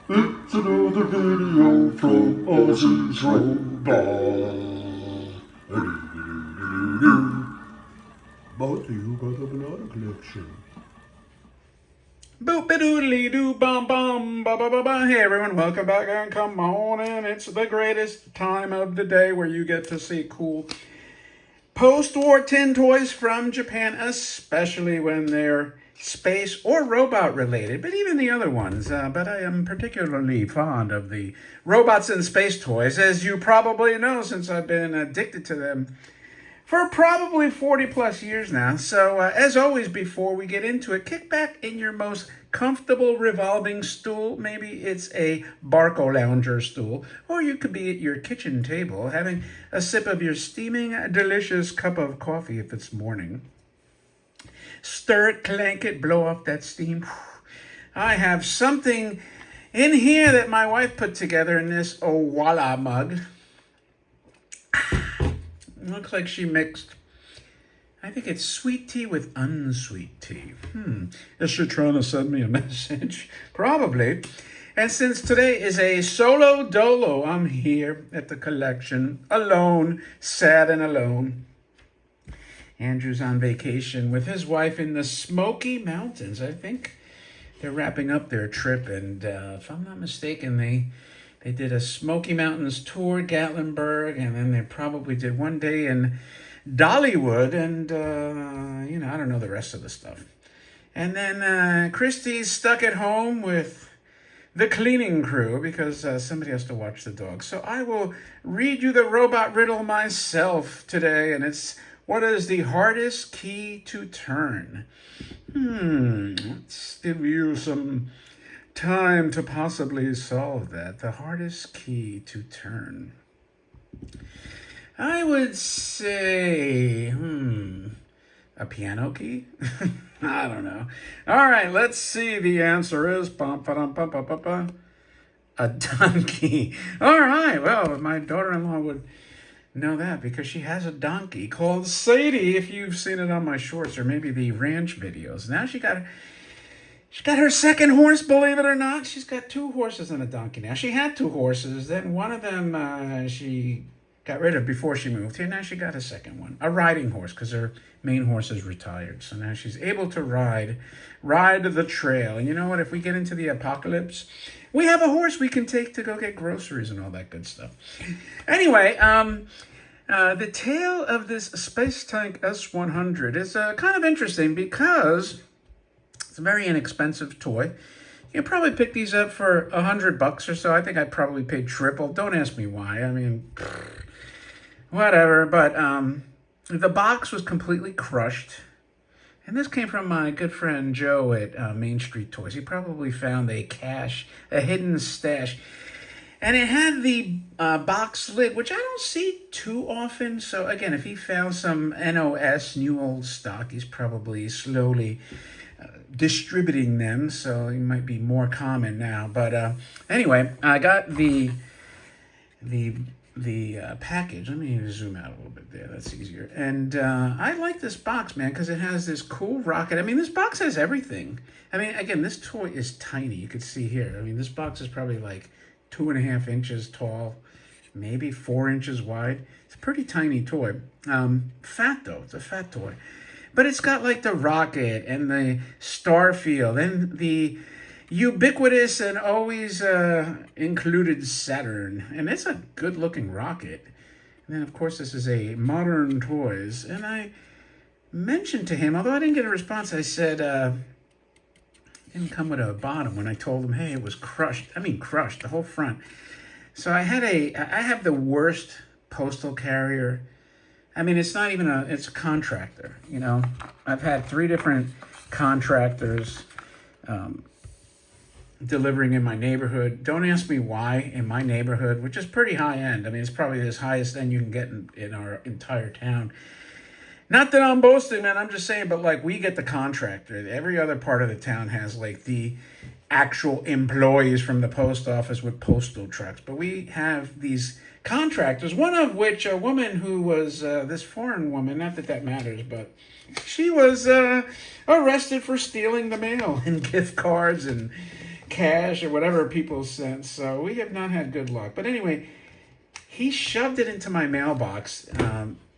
It's another video from Ozzy's Robot. Brought to you by the Banana Collection. Boop-a-doodly doo bum bum ba ba ba ba. Hey everyone, welcome back and come on in. It's the greatest time of the day where you get to see cool post-war tin toys from Japan, especially when they're space or robot related, but even the other ones. But I am particularly fond of the robots and space toys, as you probably know, since I've been addicted to them for probably 40 plus years now. So as always, before we get into it, kick back in your most comfortable revolving stool. Maybe it's a Barco Lounger stool, or you could be at your kitchen table having a sip of your steaming, delicious cup of coffee if it's morning. Stir it, clank it, blow off that steam. I have something in here that my wife put together in this Owala mug. Looks like she mixed, I think it's sweet tea with unsweet tea. Is she trying to send me a message? Probably. And since today is a solo dolo, I'm here at the collection, alone, sad and alone. Andrew's on vacation with his wife in the Smoky Mountains. I think they're wrapping up their trip, and if I'm not mistaken, they did a Smoky Mountains tour, Gatlinburg, and then they probably did one day in Dollywood, and, I don't know the rest of the stuff. And then Christy's stuck at home with the cleaning crew because somebody has to watch the dog. So I will read you the robot riddle myself today, and it's, what is the hardest key to turn? Let's give you some time to possibly solve that. The hardest key to turn. I would say, a piano key? I don't know. All right, let's see. The answer is a donkey. All right, well, my daughter-in-law would know that because she has a donkey called Sadie, if you've seen it on my shorts or maybe the ranch videos. Now she got her second horse, believe it or not. She's got two horses and a donkey now. She had two horses. Then one of them she got rid of before she moved here. Now she got a second one, a riding horse, because her main horse is retired. So now she's able to ride the trail. And you know what? If we get into the apocalypse, we have a horse we can take to go get groceries and all that good stuff. Anyway, the tale of this space tank S-100 is kind of interesting because it's a very inexpensive toy. You can probably pick these up for $100 or so. I think I probably paid triple. Don't ask me why. I mean, whatever. But the box was completely crushed. And this came from my good friend Joe at Main Street Toys. He probably found a hidden stash. And it had the box lid, which I don't see too often. So again, if he found some NOS, new old stock, he's probably slowly distributing them, so it might be more common now. But anyway, I got the package. Let me zoom out a little bit there. That's easier. And I like this box, man, because it has this cool rocket. I mean, this box has everything. I mean, again, this toy is tiny. You could see here. I mean, this box is probably like 2.5 inches tall, maybe 4 inches wide. It's a pretty tiny toy. Fat though. It's a fat toy. But it's got like the rocket and the star field and the ubiquitous and always included Saturn. And it's a good looking rocket. And then of course this is a modern toys. And I mentioned to him, although I didn't get a response, I said, it didn't come with a bottom when I told him, hey, it was crushed. I mean crushed, the whole front. So I have the worst postal carrier. I mean, it's not even it's a contractor, you know. I've had 3 different contractors delivering in my neighborhood. Don't ask me why in my neighborhood, which is pretty high end. I mean, it's probably the highest end you can get in our entire town. Not that I'm boasting, man. I'm just saying, but like we get the contractor. Every other part of the town has like the actual employees from the post office with postal trucks. But we have these contractors, one of which a woman who was this foreign woman, not that that matters, but she was arrested for stealing the mail and gift cards and cash or whatever people sent. So we have not had good luck. But anyway, he shoved it into my mailbox.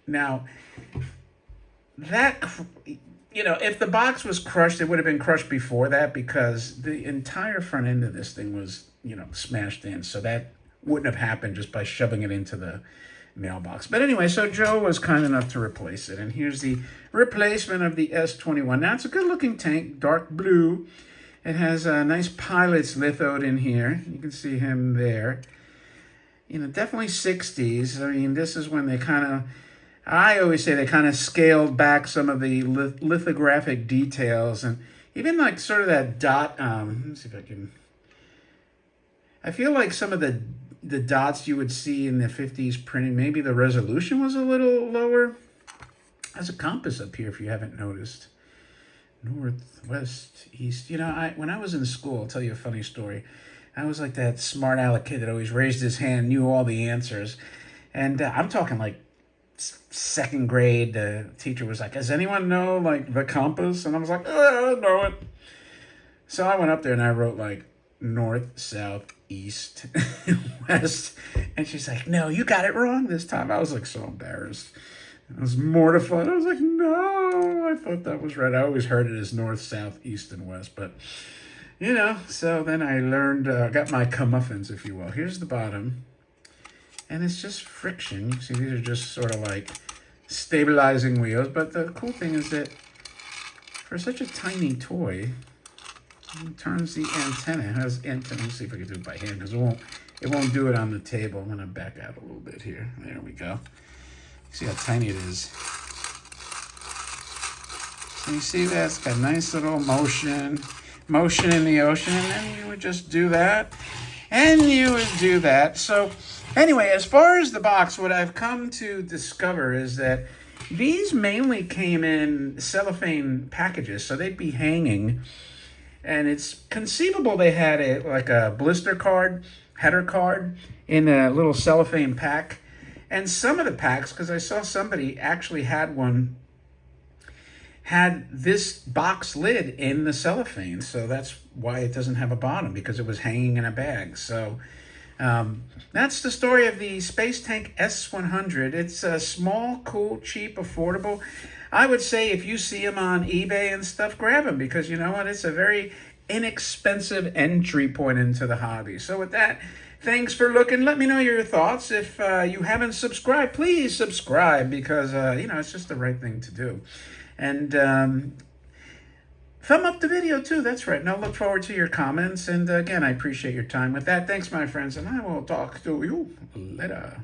Now, that, if the box was crushed, it would have been crushed before that because the entire front end of this thing was, smashed in. So that wouldn't have happened just by shoving it into the mailbox. But anyway, so Joe was kind enough to replace it. And here's the replacement of the S-21. Now, it's a good-looking tank, dark blue. It has a nice pilot's lithoed in here. You can see him there. Definitely 60s. I mean, this is when they I always say they kind of scaled back some of the lithographic details. And even like sort of that dot, let me see if I feel like some of the dots you would see in the 50s printing, maybe the resolution was a little lower. There's a compass up here if you haven't noticed. North, west, east. When I was in school, I'll tell you a funny story. I was like that smart aleck kid that always raised his hand, knew all the answers. And I'm talking like second grade. The teacher was like, does anyone know like the compass? And I was like, I know it. So I went up there and I wrote like north, south, east, west. And she's like, no, you got it wrong this time. I was like so embarrassed. I was mortified. I was like, no, I thought that was right. I always heard it as north, south, east, and west. But, so then I learned, got my comeuppance, if you will. Here's the bottom. And it's just friction. You see, these are just sort of like stabilizing wheels. But the cool thing is that for such a tiny toy, it turns the antenna. It has antenna. Let's see if I can do it by hand because it won't do it on the table. I'm going to back out a little bit here. There we go. See how tiny it is. So you see that? It's got a nice little motion in the ocean. And then you would just do that. And you would do that. So anyway, as far as the box, what I've come to discover is that these mainly came in cellophane packages. So they'd be hanging. And it's conceivable they had like a blister card, header card in a little cellophane pack. And some of the packs, because I saw somebody actually had this box lid in the cellophane. So that's why it doesn't have a bottom, because it was hanging in a bag. So that's the story of the Space Tank S-100. It's a small, cool, cheap, affordable. I would say if you see them on eBay and stuff, grab them, because you know what? It's a very inexpensive entry point into the hobby. So with that, thanks for looking. Let me know your thoughts. If you haven't subscribed, please subscribe, because, it's just the right thing to do. And thumb up the video, too. That's right. And I'll look forward to your comments. And, again, I appreciate your time. With that, thanks, my friends, and I will talk to you later.